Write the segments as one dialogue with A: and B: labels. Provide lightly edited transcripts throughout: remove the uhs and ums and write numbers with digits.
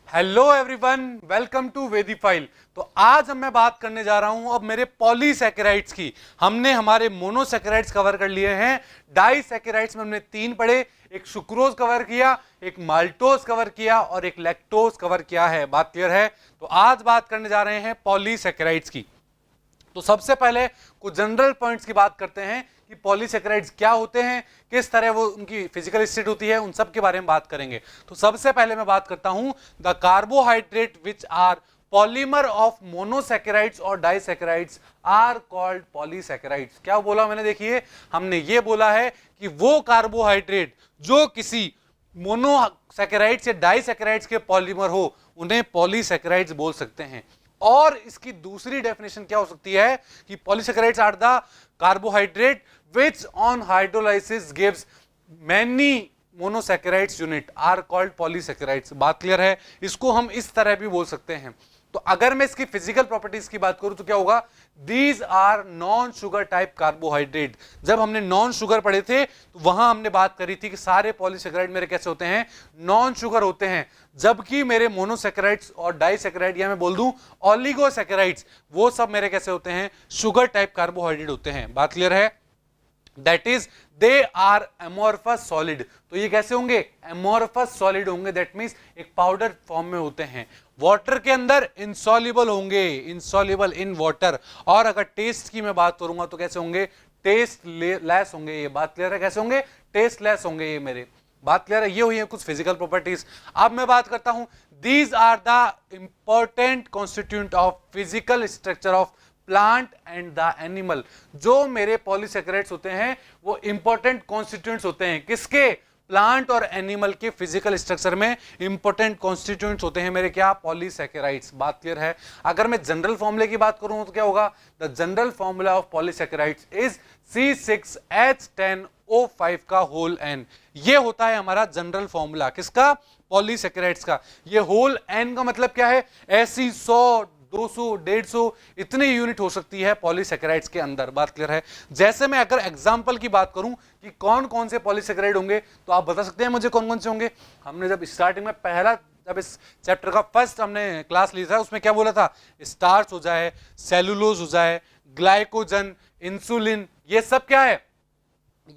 A: Hello everyone, welcome to वेदीफाइल। तो आज मैं बात करने जा रहा हूं अब मेरे पॉलीसैकेराइड्स की। हमने हमारे मोनोसैकेराइड्स कवर कर लिए हैं। डाइसैकेराइड्स में हमने 3 पढ़े, एक सुक्रोज कवर किया, एक माल्टोज कवर किया और एक लैक्टोज कवर किया है। बात क्लियर है? तो आज बात करने जा रहे हैं पॉलीसैकेराइड्स की। तो सबसे पहले कुछ जनरल पॉइंट्स की बात करते हैं कि पॉलीसैकेराइड्स क्या होते हैं, किस तरह वो उनकी फिजिकल स्टेट होती है, उन सब के बारे में बात करेंगे। तो सबसे पहले मैं बात करता हूं the carbohydrate which are polymer of monosaccharides और डाइसैकेराइड्स आर कॉल्ड पॉलीसैकेराइड्स। क्या बोला मैंने? देखिए, हमने ये बोला है कि वो कार्बोहाइड्रेट जो किसी मोनोसैकेराइड्स या डाइसैकेराइड्स के पॉलीमर हो उन्हें पॉलीसैकेराइड्स बोल सकते हैं। और इसकी दूसरी डेफिनेशन क्या हो सकती है कि polysaccharides are the carbohydrate which on hydrolysis gives many monosaccharides unit are called polysaccharides। बात क्लियर है? इसको हम इस तरह भी बोल सकते हैं। तो अगर मैं इसकी फिजिकल प्रॉपर्टीज की बात करूं तो क्या होगा? These are non sugar type carbohydrate. जब हमने नॉन शुगर पढ़े थे तो वहां हमने बात करी थी कि सारे पॉलीसैकेराइड मेरे कैसे होते हैं? नॉन शुगर होते हैं, जबकि मेरे मोनोसैकेराइड्स और डाइसैकेराइड या मैं बोल दूं ऑलिगोसैकेराइड्स, वो सब मेरे कैसे होते हैं? शुगर टाइप कार्बोहाइड्रेट होते हैं। बात क्लियर है? That is they are amorphous solid. तो ये कैसे होंगे? एमोर्फस सॉलिड होंगे। दैट मीन्स एक पाउडर फॉर्म में होते हैं, वाटर के अंदर इंसॉल्युबल होंगे, इंसॉल्युबल इन वाटर। और अगर टेस्ट की मैं बात करूंगा तो कैसे होंगे? टेस्ट लेस होंगे। ये बात क्लियर है? कैसे होंगे? टेस्ट लेस होंगे ये मेरे। बात क्लियर है? ये हुई है कुछ फिजिकल प्रॉपर्टीज। अब मैं बात करता हूं, these are the important constituent of physical structure of plant and the animal. जो मेरे पॉलीसैकेराइड्स होते हैं वो इंपॉर्टेंट कॉन्स्टिट्यूएंट्स होते हैं। किसके? प्लांट और एनिमल के फिजिकल स्ट्रक्चर में इंपॉर्टेंट कॉन्स्टिट्यूएंट्स होते हैं मेरे क्या? पॉलीसैकेराइड्स। बात क्लियर है? अगर मैं जनरल फॉर्मूले की बात करूं तो क्या होगा? The general formula of polysaccharides is C6H10O5 का होल एन। ये होता है हमारा जनरल फॉर्मूला। किसका? पॉलीसैकेराइड्स का। ये होल एन का मतलब क्या है? ऐसी 100, 200, 150 इतनी यूनिट हो सकती है पॉलीसैकेराइड्स के अंदर। बात क्लियर है? जैसे मैं अगर एग्जांपल की बात करूं कि कौन कौन से पॉलीसैकेराइड होंगे तो आप बता सकते हैं मुझे कौन कौन से होंगे? हमने जब स्टार्टिंग में जब इस चैप्टर का फर्स्ट हमने क्लास ली था उसमें क्या बोला था? स्टार्च हो जाए, सेलुलोज हो जाए, ग्लाइकोजन, इंसुलिन, ये सब क्या है?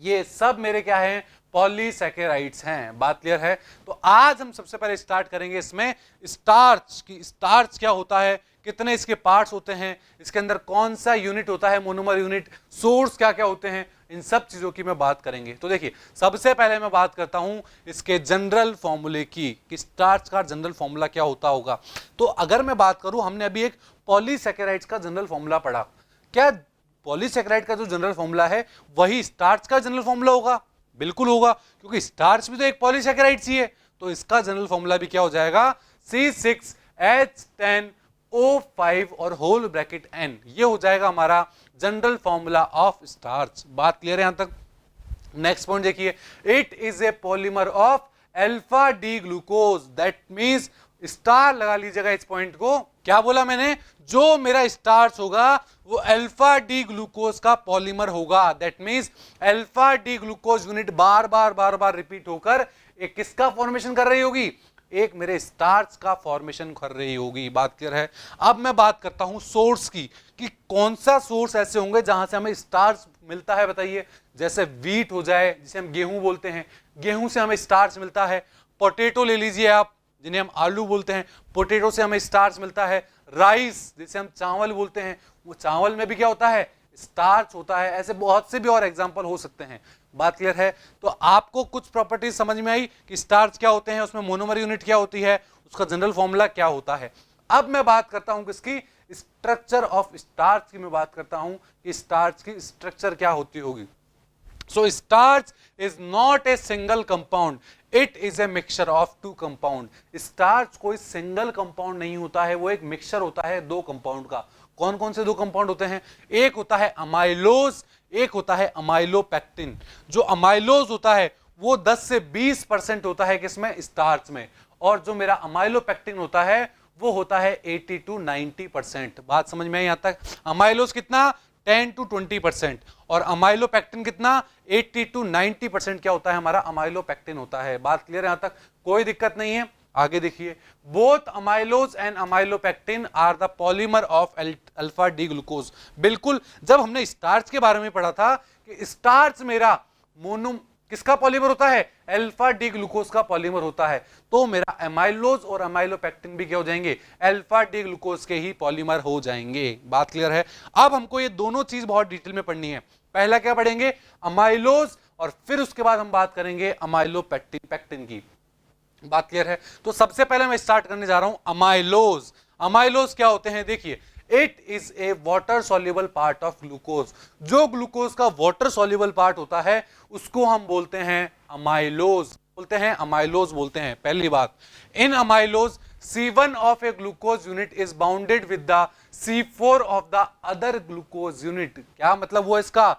A: ये सब मेरे क्या है? पॉलीसैकेराइड्स हैं। बात क्लियर है? तो आज हम सबसे पहले स्टार्ट करेंगे इसमें स्टार्च की। स्टार्च क्या होता है, कितने इसके पार्ट्स होते हैं, इसके अंदर कौन सा यूनिट होता है, मोनोमर यूनिट, सोर्स क्या क्या होते हैं, इन सब चीजों की मैं बात करेंगे। तो देखिए, सबसे पहले मैं बात करता हूं इसके जनरल फॉर्मूले की कि स्टार्च का जनरल फॉर्मूला क्या होता होगा। तो अगर मैं बात करूं, हमने अभी एक पॉलीसैकेराइड्स का जनरल फॉर्मूला पढ़ा। क्या पॉलीसैकेराइड का जो जनरल फॉर्मूला है वही स्टार्च का जनरल फॉर्मूला होगा? बिल्कुल होगा, क्योंकि स्टार्च भी तो एक पॉलीसैकेराइड ही है। तो इसका जनरल फॉर्मूला भी क्या हो जाएगा? C6H10O5 और होल ब्रैकेट N। ये हो जाएगा हमारा जनरल फॉर्मूला ऑफ स्टार्च। बात क्लियर है यहां तक? नेक्स्ट पॉइंट देखिए, it is a polymer of alpha D glucose. That means star लगा लीजिएगा इस पॉइंट को। क्या बोला मैंने? जो मेरा स्टार्च होगा वो अल्फा डी ग्लूकोज का पॉलीमर होगा। That means alpha D glucose unit bar bar repeat होकर एक किसका फॉर्मेशन कर रही होगी? एक मेरे स्टार्च का फॉर्मेशन कर रही होगी। बात क्लियर है? अब मैं बात करता हूं सोर्स की कि कौन सा सोर्स ऐसे होंगे जहां से हमें स्टार्च मिलता है। बताइए, जैसे व्हीट हो जाए, जिसे हम गेहूं बोलते हैं, गेहूं से हमें स्टार्च मिलता है। पोटैटो ले लीजिए आप, जिन्हें हम आलू बोलते हैं, पोटैटो से हमें स्टार्च मिलता है। राइस, जिसे हम चावल बोलते हैं, वो चावल में भी क्या होता है? स्टार्च होता है। ऐसे बहुत से भी और एग्जांपल हो सकते हैं। बात क्लियर है? तो आपको कुछ प्रॉपर्टीज समझ में आई कि स्टार्च क्या होते हैं, उसमें मोनोमर यूनिट क्या होती है, उसका जनरल फॉर्मूला क्या होता है। अब मैं बात करता हूं किसकी? स्ट्रक्चर ऑफ स्टार्च की मैं बात करता हूं कि स्टार्च की स्ट्रक्चर क्या होती होगी। So starch is not a single compound, it is a mixture of two compound। Starch कोई सिंगल कंपाउंड नहीं होता है, वो एक मिक्सचर होता है दो कंपाउंड का। कौन कौन से दो कंपाउंड होते हैं? एक होता है अमाइलोज, एक होता है अमाइलोपेक्टिन। जो अमाइलोज होता है वो 10 से 20% होता है किसमें? स्टार्च में। और जो मेरा अमाइलोपेक्टिन होता है वो होता है 80 to 90%। बात समझ में आई यहां तक? अमाइलोज कितना? 10 to 20%। और अमाइलोपेक्टिन कितना? 80 to 90% क्या होता है हमारा? अमाइलोपेक्टिन होता है। बात क्लियर है यहां तक? कोई दिक्कत नहीं है। आगे देखिए, both amylose and amylopectin are the polymer of alpha D glucose. बिल्कुल, जब हमने स्टार्च के बारे में पढ़ा था कि स्टार्च मेरा मोनो किसका पॉलीमर होता है, अल्फा डी ग्लूकोज का पॉलीमर होता है, तो मेरा अमाइलोज और अमाइलोपेक्टिन भी क्या हो जाएंगे, अल्फा डी ग्लूकोज के ही पॉलीमर हो जाएंगे। बात क्लियर है। अब हमको ये दोनों चीज बहुत डिटेल में पढ़नी है। पहला क्या पढ़ेंगे, अमाइलोज, और फिर उसके बाद हम बात करेंगे अमाइलोपेक्टिन की। बात क्लियर है। तो सबसे पहले मैं स्टार्ट करने जा रहा हूं अमाइलोज। अमाइलोज क्या होते हैं, देखिए, it is a water soluble part of glucose. जो ग्लूकोज का वाटर सॉल्युबल पार्ट होता है उसको हम बोलते हैं अमाइलोज, अमाइलोज बोलते हैं। पहली बात, in amylose C1 of a glucose unit is bounded with the C4 of the other glucose unit. क्या मतलब वो इसका,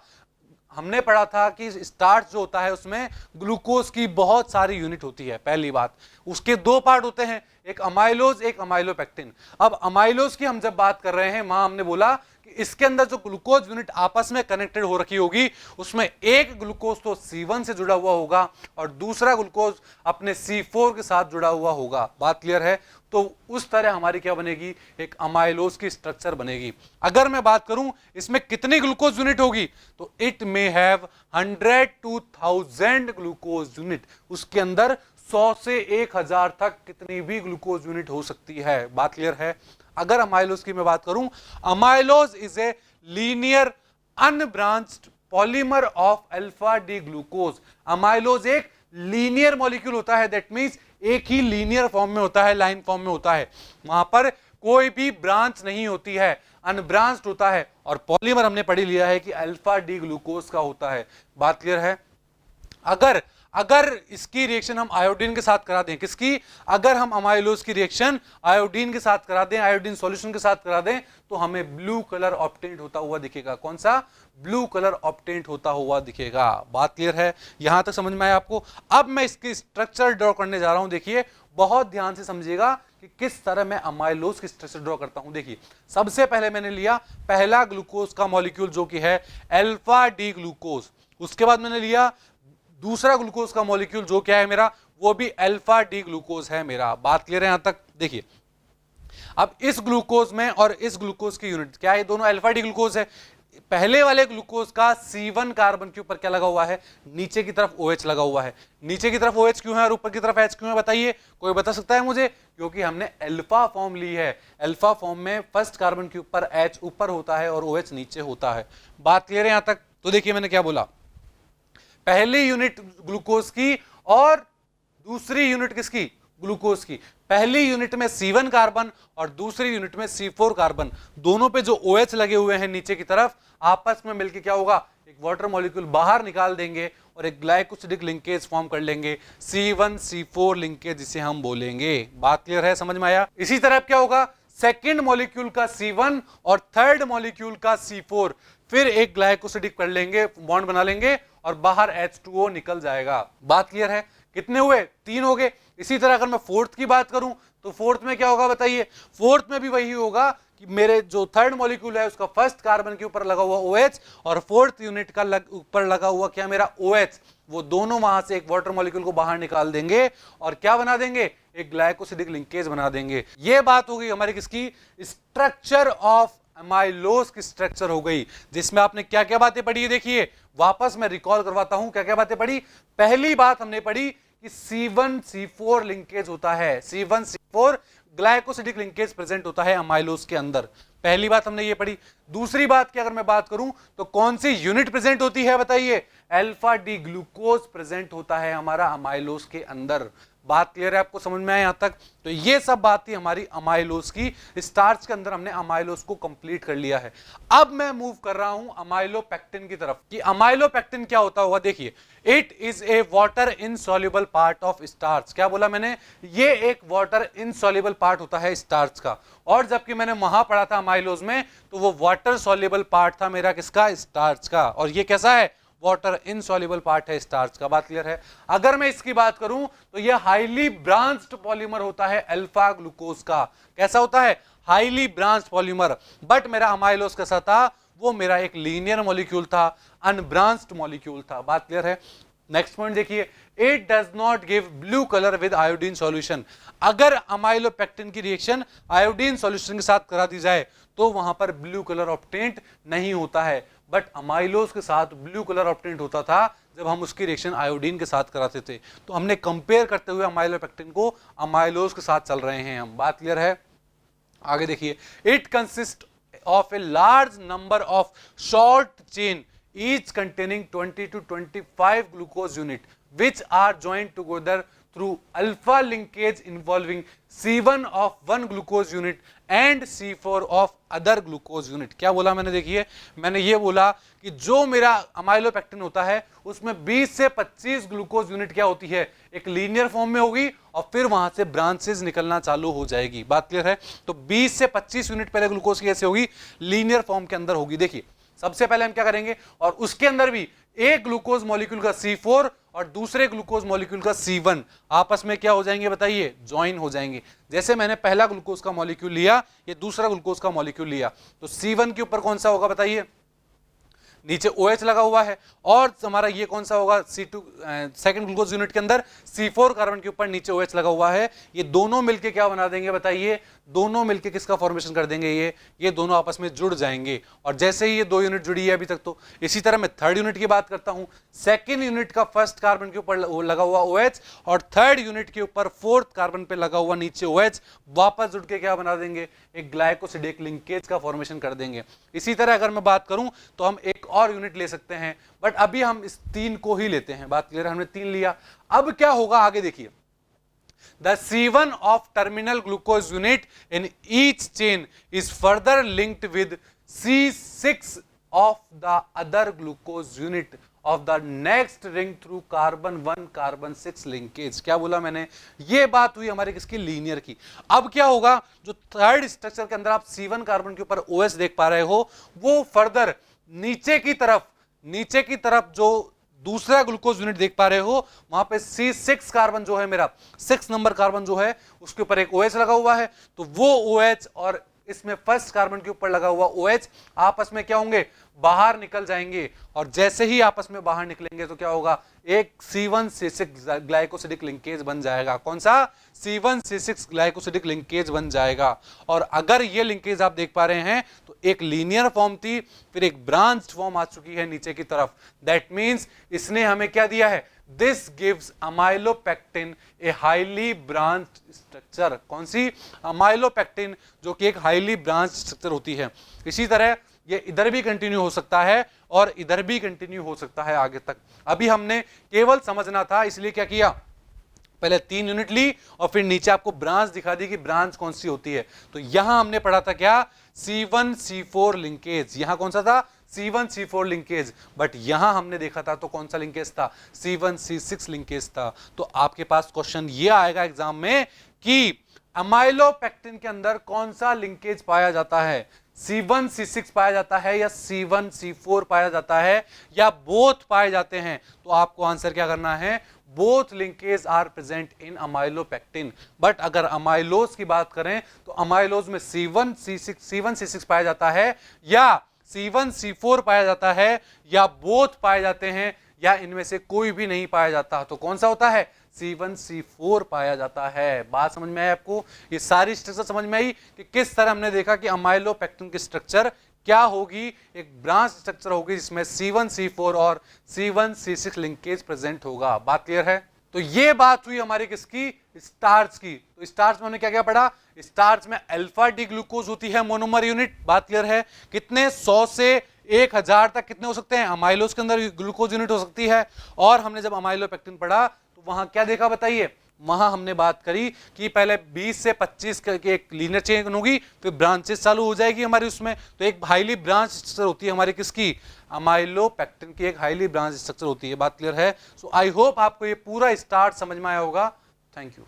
A: हमने पढ़ा था कि स्टार्च जो होता है उसमें ग्लूकोज की बहुत सारी यूनिट होती है। पहली बात, उसके दो पार्ट होते हैं, एक अमाइलोज एक अमाइलोपेक्टिन। अब अमाइलोज की हम जब बात कर रहे हैं, वहां हमने बोला कि इसके अंदर जो ग्लूकोज यूनिट आपस में कनेक्टेड हो रखी होगी, उसमें एक ग्लूकोज तो C1 से जुड़ा हुआ होगा और दूसरा ग्लूकोज अपने C4 के साथ जुड़ा हुआ होगा। बात क्लियर है। तो उस तरह हमारी क्या बनेगी, एक अमाइलोज की स्ट्रक्चर बनेगी। अगर मैं बात करूं इसमें कितनी ग्लूकोज यूनिट होगी, तो it may have 100 to 1000 glucose unit. उसके अंदर 100 से 1000 तक कितनी भी ग्लूकोज यूनिट हो सकती है। बात क्लियर है। अगर अमाइलोज की मैं बात करूं, amylose is a linear unbranched polymer of alpha D glucose. Amylose एक लीनियर मॉलिक्यूल होता है, दैट मींस एक ही लीनियर फॉर्म में होता है, लाइन फॉर्म में होता है, वहां पर कोई भी ब्रांच नहीं होती है, अनब्रांच्ड होता है। और पॉलीमर हमने पढ़ी लिया है कि अल्फा डी ग्लूकोज का होता है। बात क्लियर है। अगर इसकी रिएक्शन हम आयोडीन के साथ करा दें, किसकी, अगर हम अमाइलोज की रिएक्शन आयोडीन के साथ करा दें, आयोडीन सॉल्यूशन के साथ करा दें, तो हमें ब्लू कलर ऑब्टेंट होता हुआ दिखेगा। कौन सा, ब्लू कलर ऑब्टेंट होता हुआ दिखेगा। बात क्लियर है, यहां तक समझ में आया आपको। अब मैं इसकी स्ट्रक्चर ड्रॉ करने जा रहा हूं। देखिए, बहुत ध्यान से समझिएगा कि किस तरह मैं अमाइलोज की स्ट्रक्चर ड्रॉ करता हूं। देखिए, सबसे पहले मैंने लिया पहला ग्लूकोज का मॉलिक्यूल जो कि है अल्फा डी ग्लूकोज। उसके बाद मैंने लिया दूसरा ग्लूकोज का मॉलिक्यूल जो क्या है मेरा, वो भी अल्फा डी ग्लूकोज है मेरा। बात क्लियर है यहां तक। देखिए, अब इस ग्लूकोज में और इस ग्लूकोज की यूनिट क्या है, दोनों अल्फा डी ग्लूकोज है। पहले वाले ग्लूकोज का C1 कार्बन के ऊपर क्या लगा हुआ है, नीचे की तरफ OH लगा हुआ है। नीचे की तरफ OH क्यों है और ऊपर की तरफ H क्यों है, बताइए, कोई बता सकता है मुझे? क्योंकि हमने अल्फा फॉर्म ली है। अल्फा फॉर्म में फर्स्ट कार्बन के ऊपर H ऊपर होता है और OH नीचे होता है। बात क्लियर है यहां तक। तो देखिए, मैंने क्या बोला, पहली यूनिट ग्लूकोज की और दूसरी यूनिट किसकी, ग्लूकोज की। पहली यूनिट में C1 कार्बन और दूसरी यूनिट में C4 कार्बन, दोनों पे जो OH लगे हुए हैं नीचे की तरफ, आपस में मिलकर क्या होगा, एक वाटर मॉलिक्यूल बाहर निकाल देंगे और एक ग्लाइकोसिडिक लिंकेज फॉर्म कर लेंगे, C1C4 लिंकेज जिसे हम बोलेंगे। बात क्लियर है, समझ में आया। इसी तरह क्या होगा, सेकेंड मॉलिक्यूल का C1 और थर्ड मॉलिक्यूल का C4 फिर एक ग्लाइकोसिडिक कर लेंगे, बॉन्ड बना लेंगे और बाहर H2O निकल जाएगा। बात क्लियर है। कितने हुए, 3 हो गए। इसी तरह अगर मैं फोर्थ की बात करूं, तो फोर्थ में क्या होगा बताइए, फोर्थ में भी वही होगा कि मेरे जो थर्ड मॉलिक्यूल है उसका फर्स्ट कार्बन के ऊपर लगा हुआ OH और फोर्थ यूनिट का ऊपर लगा हुआ क्या मेरा OH, वो दोनों वहां से एक वाटर मॉलिक्यूल को बाहर निकाल देंगे और क्या बना देंगे, एक ग्लाइकोसिडिक लिंकेज बना देंगे। ये बात हो गई हमारी किसकी, स्ट्रक्चर ऑफ अमाइलोज की स्ट्रक्चर हो गई, जिसमें आपने क्या क्या बातें पढ़ी है। देखिए, वापस मैं रिकॉल करवाता हूं क्या क्या बातें पढ़ी। पहली बात हमने पढ़ी कि C1C4 लिंकेज होता है, C1C4 ग्लाइकोसिडिक लिंकेज प्रेजेंट होता है अमाइलोज के अंदर। पहली बात हमने ये पढ़ी। दूसरी बात की अगर मैं बात करूं तो कौन सी यूनिट प्रेजेंट होती है बताइए, अल्फा डी ग्लूकोज प्रेजेंट होता है हमारा अमाइलोज के अंदर। बात क्लियर है, आपको समझ में आया यहां तक। तो ये सब बात थी हमारी अमाइलोज की। स्टार्च के अंदर हमने अमाइलोज को कंप्लीट कर लिया है। अब मैं मूव कर रहा हूं अमाइलोपेक्टिन की तरफ कि अमाइलोपेक्टिन क्या होता होगा। देखिए, it is a water insoluble part of starch. क्या बोला मैंने, ये एक वाटर इनसॉल्युबल पार्ट होता है स्टार्च का। और जबकि मैंने वहां पढ़ा था अमाइलोज में, तो वो वाटर सॉल्युबल पार्ट था मेरा किसका, स्टार्च का। और ये कैसा है, वाटर इनसॉल्युबल पार्ट है स्टार्च का। बात क्लियर है। अगर मैं इसकी बात करूं तो यह हाईली ब्रांच्ड पॉलीमर होता है अल्फा ग्लूकोज का। कैसा होता है, हाईली ब्रांच्ड पॉलीमर। बट मेरा अमाइलोज कैसा था, वो मेरा एक लीनियर मॉलिक्यूल था, अनब्रांच्ड मॉलिक्यूल था। बात क्लियर है। नेक्स्ट पॉइंट देखिए, it does not give blue colour with iodine solution. अगर अमाइलोपेक्टिन की रिएक्शन आयोडीन सॉल्यूशन के साथ करा दी जाए तो वहां पर ब्लू कलर ऑब्टेंट नहीं होता है, बट अमाइलोज के साथ ब्लू कलर ऑब्टेंट होता था जब हम उसकी रिएक्शन आयोडीन के साथ कराते थे। तो हमने कंपेयर करते हुए अमाइलोपेक्टिन को अमाइलोज के साथ चल रहे हैं हम। बात क्लियर है? आगे देखिए, it consist of a large number of short chain each containing 20 to 25 glucose unit which are joined together through alpha linkage involving C1 of one glucose unit and C4 of other glucose unit। क्या बोला मैंने? देखिए, मैंने ये बोला कि जो मेरा अमाइलोपेक्टिन होता है उसमें 20 से 25 ग्लूकोज यूनिट क्या होती है, एक लीनियर फॉर्म में होगी और फिर वहां से ब्रांचेस निकलना चालू हो जाएगी। बात क्लियर है? तो 20 से 25 यूनिट पहले ग्लूकोज की कैसे होगी, लीनियर फॉर्म के अंदर होगी। देखिए, सबसे पहले हम क्या करेंगे, और उसके अंदर भी एक ग्लूकोज मॉलिक्यूल का C4 और दूसरे ग्लूकोज मॉलिक्यूल का C1 आपस में क्या हो जाएंगे बताइए, ज्वाइन हो जाएंगे। जैसे मैंने पहला ग्लूकोज का मॉलिक्यूल लिया, ये दूसरा ग्लूकोज का मॉलिक्यूल लिया, तो C1 के ऊपर कौन सा होगा बताइए, नीचे OH लगा हुआ है, और हमारा ये कौन सा होगा, C2 सेकंड ग्लूकोज यूनिट के अंदर C4 कार्बन के ऊपर नीचे OH लगा हुआ है। ये दोनों मिलके क्या बना देंगे बताइए, दोनों मिलके किसका फॉर्मेशन कर देंगे, ये दोनों आपस में जुड़ जाएंगे। और जैसे ही ये दो यूनिट जुड़ी है अभी तक, तो इसी तरह मैं थर्ड यूनिट की बात करता हूं। सेकंड यूनिट का फर्स्ट कार्बन के ऊपर लगा हुआ OH और थर्ड यूनिट के ऊपर फोर्थ कार्बन पे लगा हुआ नीचे OH वापस जुड़ के क्या बना देंगे, एक ग्लाइकोसिडिक लिंकेज का फॉर्मेशन कर देंगे। इसी तरह अगर मैं बात करूं तो हम एक और यूनिट ले सकते हैं, बट अभी हम इस 3 को ही लेते हैं। बात क्लियर है? हमने 3 लिया। अब क्या होगा आगे देखिए, the C1 of terminal glucose unit in each chain is further linked with C6 of the other glucose unit of the next ring through carbon 1 carbon 6 linkage। क्या बोला मैंने? ये बात हुई हमारे किसकी, लीनियर की। अब क्या होगा, जो थर्ड स्ट्रक्चर के अंदर आप C1 कार्बन के ऊपर OH देख पा रहे हो, वो फर्दर नीचे की तरफ जो दूसरा ग्लूकोज यूनिट देख पा रहे हो, वहां पे C6 कार्बन जो है मेरा 6 नंबर कार्बन जो है उसके ऊपर एक OH लगा हुआ है, तो वो OH और इसमें फर्स्ट कार्बन के ऊपर लगा हुआ OH आपस में क्या होंगे, बाहर निकल जाएंगे। और जैसे ही आपस में बाहर निकलेंगे तो क्या होगा, एक C1C6 ग्लाइकोसिडिक लिंकेज बन जाएगा। कौन सा? C1C6 ग्लाइकोसिडिक लिंकेज बन जाएगा। और अगर ये लिंकेज आप देख पा रहे हैं तो एक लीनियर फॉर्म थी, फिर एक ब्रांच फॉर्म आ चुकी है नीचे की तरफ। दैट मीन्स इसने हमें क्या दिया है, this gives amylopectin a highly branch structure. कौन सी? अमाइलोपेक्टिन, जो कि एक हाईली ब्रांच स्ट्रक्चर होती है। इसी तरह ये इधर भी कंटिन्यू हो सकता है और इधर भी कंटिन्यू हो सकता है आगे तक। अभी हमने केवल समझना था, इसलिए क्या किया, पहले 3 यूनिट ली और फिर नीचे आपको ब्रांच दिखा दी कि ब्रांच कौन सी होती है। तो यहां हमने पढ़ा था क्या, C1C4 लिंकेज। यहां कौन सा था, C1C4 लिंकेज। बट यहां हमने देखा था तो कौन सा लिंकेज था, C1C6 लिंकेज था। तो आपके पास क्वेश्चन ये आएगा एग्जाम में कि अमाइलोपेक्टिन के अंदर कौन सा लिंकेज पाया जाता है, C1C6 पाया जाता है या C1C4 पाया जाता है या बोथ पाए जाते हैं। तो आपको आंसर क्या करना है, both linkage are present in amylopectin. But अगर अमाइलोज की बात करें तो अमाइलोज में C1C6 पाया जाता है या C1C4 पाया जाता है या बोथ पाए जाते हैं या इनमें से कोई भी नहीं पाया जाता। तो कौन सा होता है, C1C4 पाया जाता है। बात समझ में आई आपको? ये सारी स्ट्रक्चर समझ में आई कि किस तरह हमने देखा कि अमाइलोपेक्टिन की स्ट्रक्चर क्या होगी, एक ब्रांच स्ट्रक्चर होगी जिसमें C1C4 और C1C6 लिंकेज प्रेजेंट होगा। बात क्लियर है? तो ये बात हुई हमारी किसकी, स्टार्च की। तो स्टार्च में हमने क्या क्या पढ़ा, स्टार्च में अल्फा डी ग्लूकोज होती है मोनोमर यूनिट। बात क्लियर है? कितने 100 से 1000 तक कितने हो सकते हैं, अमाइलोज के अंदर ग्लूकोज यूनिट हो सकती है। और हमने जब अमाइलोपेक्टिन पढ़ा तो वहां क्या देखा बताइए, वहां हमने बात करी कि पहले 20 से 25 के एक लीनियर चेन होगी, फिर ब्रांचेस चालू हो जाएगी हमारी उसमें। तो एक हाईली ब्रांच स्ट्रक्चर होती है हमारी किसकी, अमाइलोपेक्टिन की एक हाईली ब्रांच स्ट्रक्चर होती है। बात क्लियर है? सो आई होप आपको ये पूरा स्टार्ट समझ में आया होगा। Thank you.